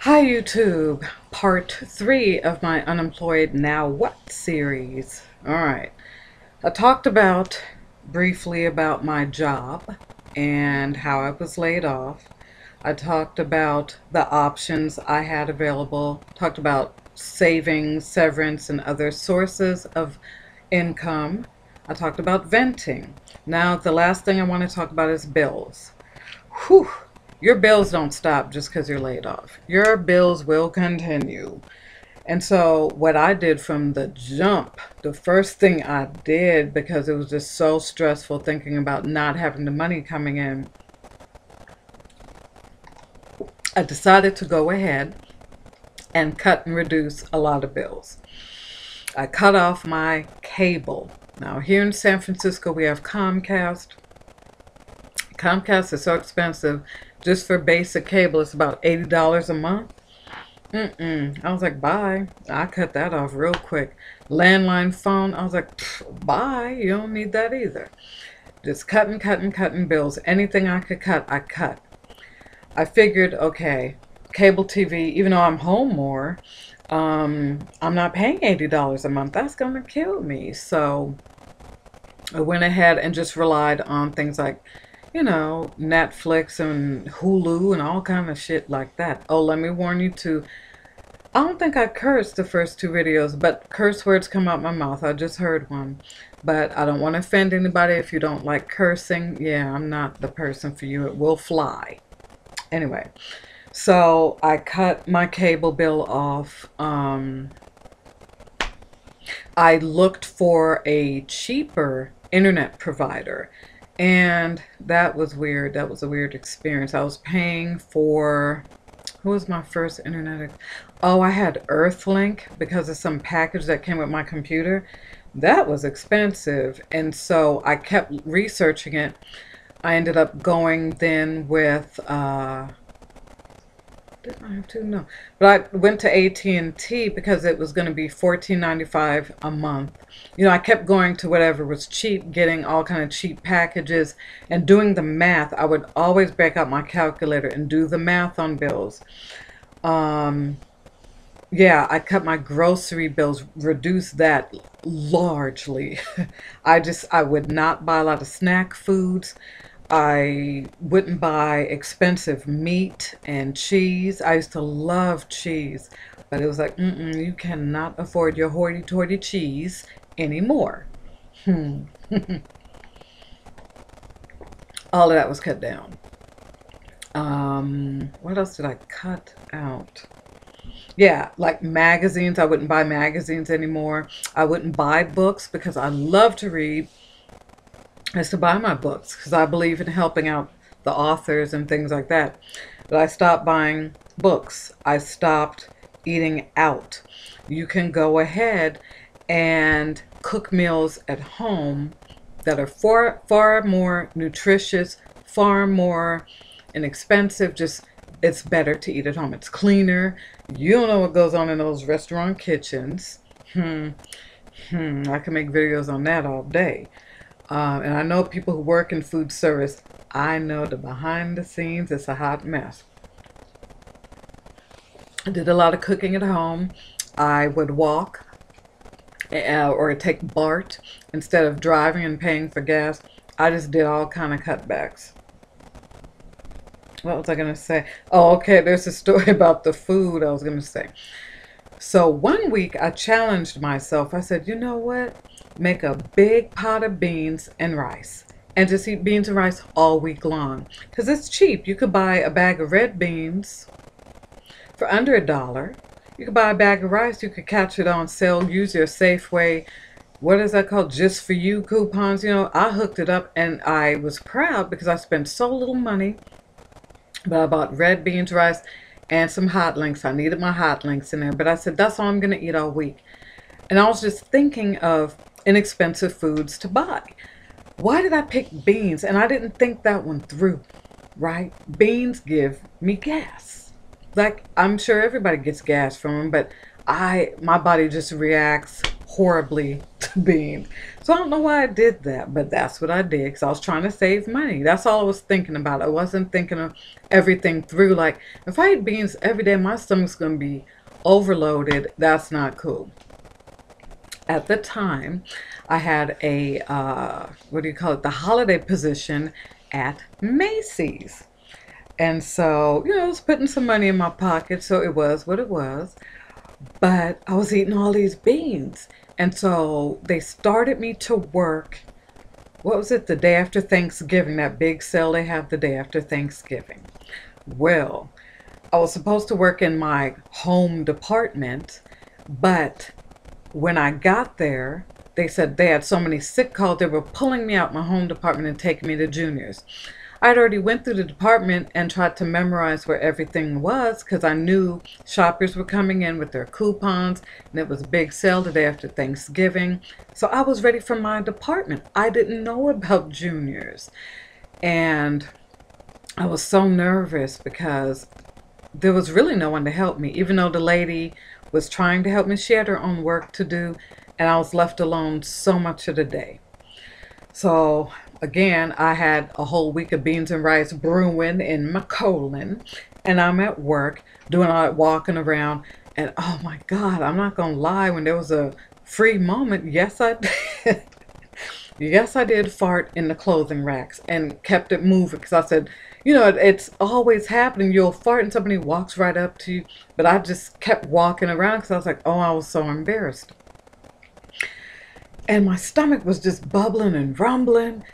Hi YouTube, part 3 of my Unemployed Now What series. Alright, I talked briefly about my job and how I was laid off. I talked about the options I had available, talked about savings, severance, and other sources of income. I talked about venting. Now the last thing I want to talk about is bills. Whew. Your bills don't stop just because you're laid off. Your bills will continue. And so what I did from the jump, the first thing I did, because it was just so stressful thinking about not having the money coming in, I decided to go ahead and cut and reduce a lot of bills. I cut off my cable. Now here in San Francisco we have Comcast. Comcast is so expensive. Just for basic cable, it's about $80 a month. I was like, bye. I cut that off real quick. Landline phone, I was like, bye. You don't need that either. Just cutting bills. Anything I could cut, I cut. I figured, okay, cable TV, even though I'm home more, I'm not paying $80 a month. That's going to kill me. So I went ahead and just relied on things like, you know, Netflix and Hulu and all kind of shit like that. Oh, let me warn you too. I don't think I cursed the first 2 videos, but curse words come out my mouth. I just heard one. But I don't want to offend anybody. If you don't like cursing, yeah, I'm not the person for you. It will fly. Anyway, so I cut my cable bill off. I looked for a cheaper internet provider. And that was weird. That was a weird experience. I was paying for, who was my first internet? Oh, I had Earthlink because of some package that came with my computer. That was expensive. And so I kept researching it. I ended up going then with, didn't I have to? No. But I went to AT&T because it was going to be $14.95 a month. You know, I kept going to whatever was cheap, getting all kind of cheap packages and doing the math. I would always break out my calculator and do the math on bills. Yeah, I cut my grocery bills, reduced that largely. I would not buy a lot of snack foods. I wouldn't buy expensive meat and cheese. I used to love cheese, but it was like, you cannot afford your hoity-toity cheese anymore. All of that was cut down. What else did I cut out? Yeah, like magazines. I wouldn't buy magazines anymore. I wouldn't buy books because I love to read. I used to buy my books because I believe in helping out the authors and things like that. But I stopped buying books. I stopped eating out. You can go ahead and cook meals at home that are far more nutritious, far more inexpensive. Just, it's better to eat at home. It's cleaner. You don't know what goes on in those restaurant kitchens. I can make videos on that all day. And I know people who work in food service. I know the behind the scenes, it's a hot mess. I did a lot of cooking at home. I would walk or take BART instead of driving and paying for gas. I just did all kind of cutbacks. What was I going to say? Oh, okay, there's a story about the food I was going to say. So one week I challenged myself. I said, you know what? Make a big pot of beans and rice and just eat beans and rice all week long because it's cheap. You could buy a bag of red beans for under $1. You could buy a bag of rice. You could catch it on sale. Use your Safeway, what is that called, just for you coupons. You know, I hooked it up and I was proud because I spent so little money, but I bought red beans, rice, and some hot links. I needed my hot links in there, but I said that's all I'm going to eat all week. And I was just thinking of inexpensive foods to buy. Why did I pick beans? And I didn't think that one through, right? Beans give me gas. Like, I'm sure everybody gets gas from them, but my body just reacts horribly to beans. So I don't know why I did that, but that's what I did because I was trying to save money. That's all I was thinking about. I wasn't thinking of everything through. Like, if I eat beans every day, my stomach's going to be overloaded. That's not cool. At the time, I had a, what do you call it, the holiday position at Macy's. And so, I was putting some money in my pocket, so it was what it was. But I was eating all these beans. And so they started me to work, what was it, the day after Thanksgiving, that big sale they have the day after Thanksgiving. Well, I was supposed to work in my home department, but when I got there, they said they had so many sick calls, they were pulling me out my home department and taking me to juniors. I'd already went through the department and tried to memorize where everything was because I knew shoppers were coming in with their coupons and it was a big sale the day after Thanksgiving. So I was ready for my department. I didn't know about juniors. And I was so nervous because there was really no one to help me. Even though the lady was trying to help me, she had her own work to do and I was left alone so much of the day. So again, I had a whole week of beans and rice brewing in my colon, and I'm at work doing all that walking around, and oh my God, I'm not gonna lie, when there was a free moment, yes I did. Yes, I did fart in the clothing racks and kept it moving because I said, it's always happening. You'll fart and somebody walks right up to you, but I just kept walking around because I was like, oh, I was so embarrassed. And my stomach was just bubbling and rumbling.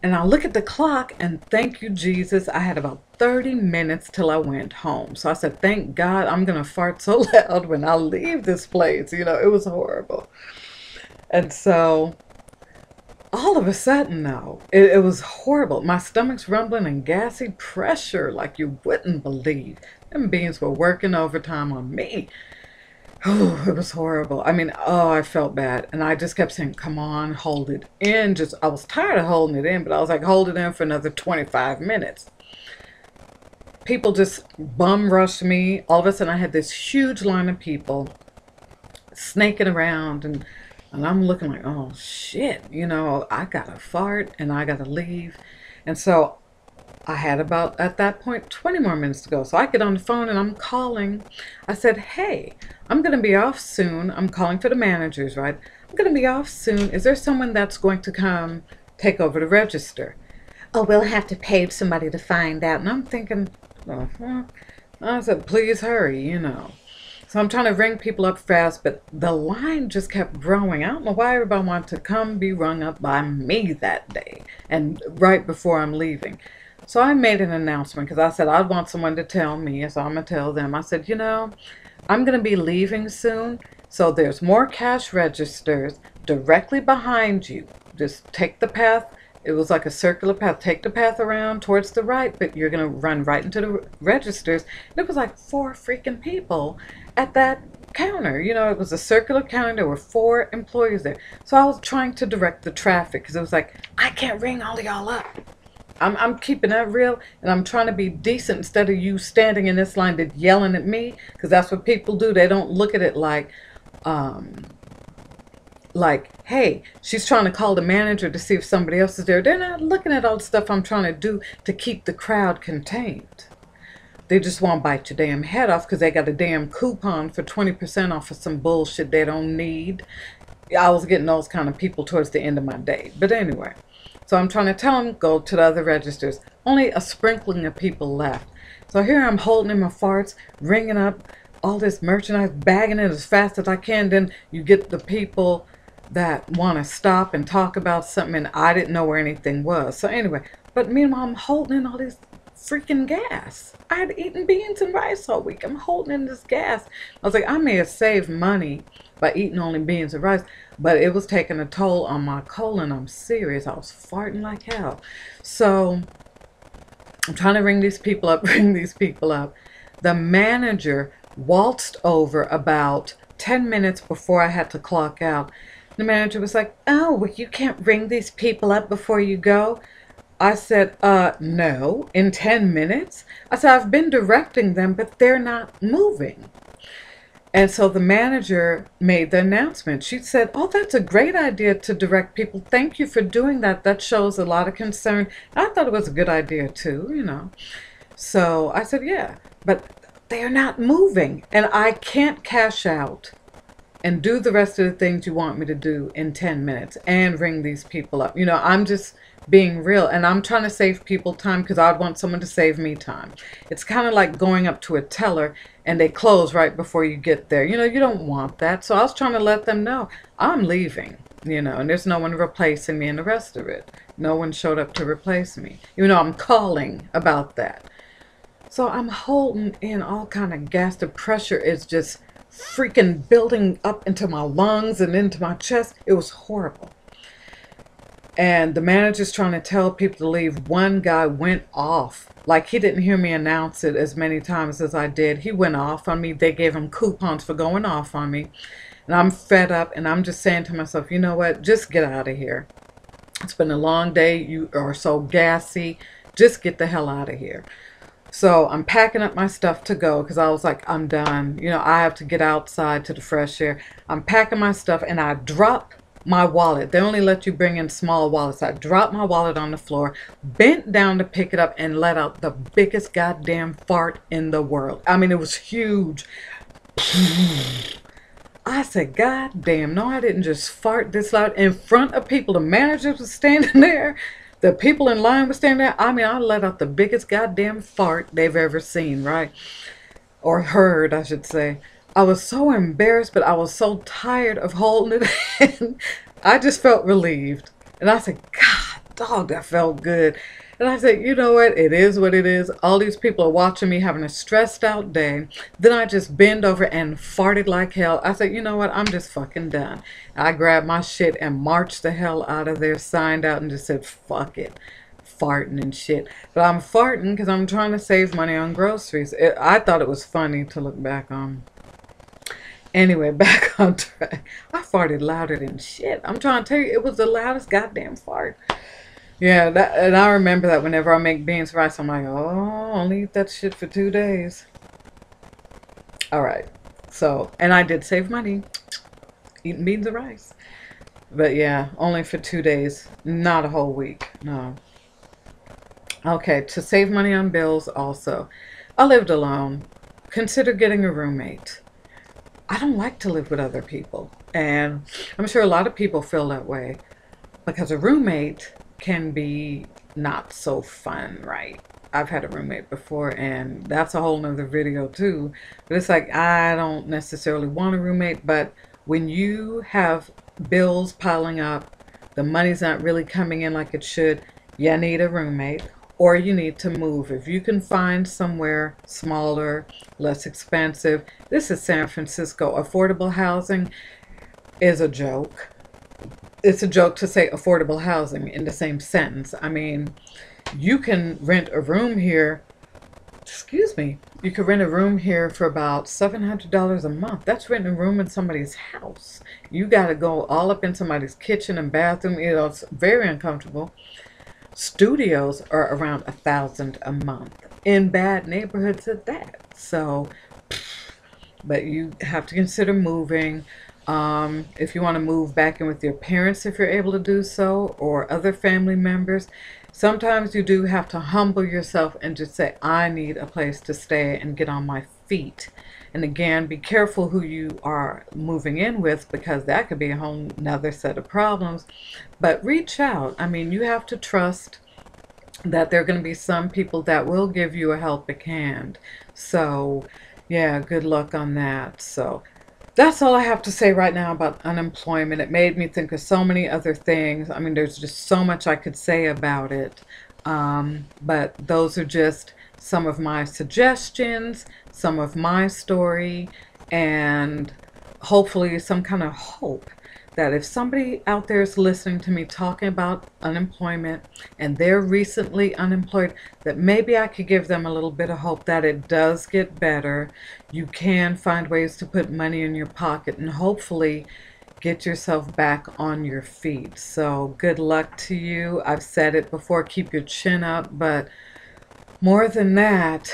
And I look at the clock and thank you, Jesus, I had about 30 minutes till I went home. So I said, thank God I'm going to fart so loud when I leave this place. It was horrible. And so all of a sudden, though, it was horrible. My stomach's rumbling and gassy, pressure like you wouldn't believe. Them beans were working overtime on me. Oh, it was horrible. I mean, oh, I felt bad. And I just kept saying, come on, hold it in. I was tired of holding it in, but I was like, hold it in for another 25 minutes. People just bum rushed me. All of a sudden, I had this huge line of people snaking around. And I'm looking like, oh, shit. I got to fart and I got to leave. And so I had about, at that point, 20 more minutes to go. So I get on the phone and I'm calling. I said, hey, I'm going to be off soon. I'm calling for the managers, right? I'm going to be off soon. Is there someone that's going to come take over the register? Oh, we'll have to pay somebody to find out. And I'm thinking, I said, please hurry, So I'm trying to ring people up fast, but the line just kept growing. I don't know why everybody wanted to come be rung up by me that day and right before I'm leaving. So I made an announcement because I said I'd want someone to tell me, so I'm going to tell them. I said, I'm going to be leaving soon, so there's more cash registers directly behind you. Just take the path. It was like a circular path. Take the path around towards the right, but you're going to run right into the registers. And it was like 4 freaking people at that counter. It was a circular counter. There were 4 employees there. So I was trying to direct the traffic because it was like, I can't ring all of y'all up. I'm keeping that real, and I'm trying to be decent instead of you standing in this line and yelling at me, because that's what people do. They don't look at it like, hey, she's trying to call the manager to see if somebody else is there. They're not looking at all the stuff I'm trying to do to keep the crowd contained. They just want to bite your damn head off because they got a damn coupon for 20% off of some bullshit they don't need. I was getting those kind of people towards the end of my day. But anyway. So I'm trying to tell them, go to the other registers. Only a sprinkling of people left. So here I'm holding in my farts, ringing up all this merchandise, bagging it as fast as I can. Then you get the people that want to stop and talk about something, and I didn't know where anything was. So anyway, but meanwhile, I'm holding in all this freaking gas. I had eaten beans and rice all week. I'm holding in this gas. I was like, I may have saved money by eating only beans and rice, but it was taking a toll on my colon. I'm serious. I was farting like hell. So I'm trying to ring these people up, The manager waltzed over about 10 minutes before I had to clock out. The manager was like, oh, well, you can't ring these people up before you go. I said, no, in 10 minutes? I said, I've been directing them, but they're not moving. And so the manager made the announcement. She said, "Oh, that's a great idea to direct people. Thank you for doing that. That shows a lot of concern." I thought it was a good idea too, you know. So I said, "Yeah, but they are not moving, and I can't cash out and do the rest of the things you want me to do in 10 minutes and ring these people up." You know, I'm just being real, and I'm trying to save people time because I'd want someone to save me time. It's kind of like going up to a teller and they close right before you get there. You know, you don't want that. So I was trying to let them know I'm leaving, you know, and there's no one replacing me and the rest of it. No one showed up to replace me. You know, I'm calling about that. So I'm holding in all kind of gas. The pressure is just freaking building up into my lungs and into my chest. It was horrible. And the manager's trying to tell people to leave. One guy went off. Like, he didn't hear me announce it as many times as I did. He went off on me. They gave him coupons for going off on me. And I'm fed up, and I'm just saying to myself, you know what? Just get out of here. It's been a long day. You are so gassy. Just get the hell out of here. So I'm packing up my stuff to go because I was like, I'm done. You know, I have to get outside to the fresh air. I'm packing my stuff, and I drop my wallet. They only let you bring in small wallets. I dropped my wallet on the floor, bent down to pick it up, and let out the biggest goddamn fart in the world. I mean, it was huge. I said, God damn, no, I didn't just fart this loud in front of people. The manager was standing there. The people in line were standing there. I mean, I let out the biggest goddamn fart they've ever seen, right? Or heard, I should say. I was so embarrassed, but I was so tired of holding it in. I just felt relieved. And I said, God, dog, that felt good. And I said, you know what? It is what it is. All these people are watching me having a stressed out day. Then I just bend over and farted like hell. I said, you know what? I'm just fucking done. I grabbed my shit and marched the hell out of there, signed out, and just said, fuck it. Farting and shit. But I'm farting because I'm trying to save money on groceries. I thought it was funny to look back on. Anyway, back on track. I farted louder than shit. I'm trying to tell you, it was the loudest goddamn fart. Yeah, and I remember that whenever I make beans rice, I'm like, oh, only eat that shit for 2 days. All right. So, and I did save money eating beans and rice. But yeah, only for 2 days, not a whole week. No. Okay, to save money on bills also. I lived alone. Consider getting a roommate. I don't like to live with other people. And I'm sure a lot of people feel that way. Because a roommate can be not so fun, right? I've had a roommate before, and that's a whole nother video too. But it's like, I don't necessarily want a roommate, but when you have bills piling up, the money's not really coming in like it should, you need a roommate, or you need to move. If you can find somewhere smaller, less expensive. This is San Francisco. Affordable housing is a joke. It's a joke to say affordable housing in the same sentence. I mean, you can rent a room here, excuse me, you can rent a room here for about $700 a month. That's renting a room in somebody's house. You got to go all up in somebody's kitchen and bathroom. You know, it's very uncomfortable. Studios are around $1,000 a month in bad neighborhoods at that. So, but you have to consider moving. If you want to move back in with your parents, if you're able to do so, or other family members, sometimes you do have to humble yourself and just say, I need a place to stay and get on my feet. And again, be careful who you are moving in with, because that could be a whole nother set of problems. But reach out. I mean, you have to trust that there are going to be some people that will give you a helping hand. So, yeah, good luck on that. So, that's all I have to say right now about unemployment. It made me think of so many other things. I mean, there's just so much I could say about it. But those are just some of my suggestions, some of my story, and hopefully some kind of hope that if somebody out there is listening to me talking about unemployment and they're recently unemployed, that maybe I could give them a little bit of hope that it does get better. You can find ways to put money in your pocket and hopefully get yourself back on your feet. So good luck to you. I've said it before, keep your chin up, but more than that,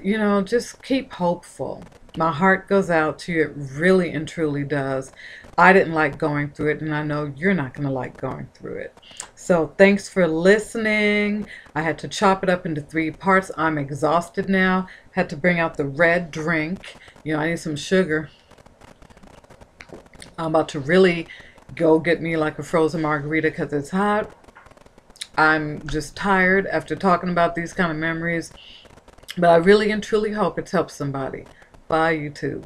you know, just keep hopeful. My heart goes out to you. It really and truly does. I didn't like going through it, and I know you're not going to like going through it. So thanks for listening. I had to chop it up into 3 parts. I'm exhausted now. Had to bring out the red drink. You know, I need some sugar. I'm about to really go get me like a frozen margarita because it's hot. I'm just tired after talking about these kind of memories. But I really and truly hope it's helped somebody. Bye, YouTube.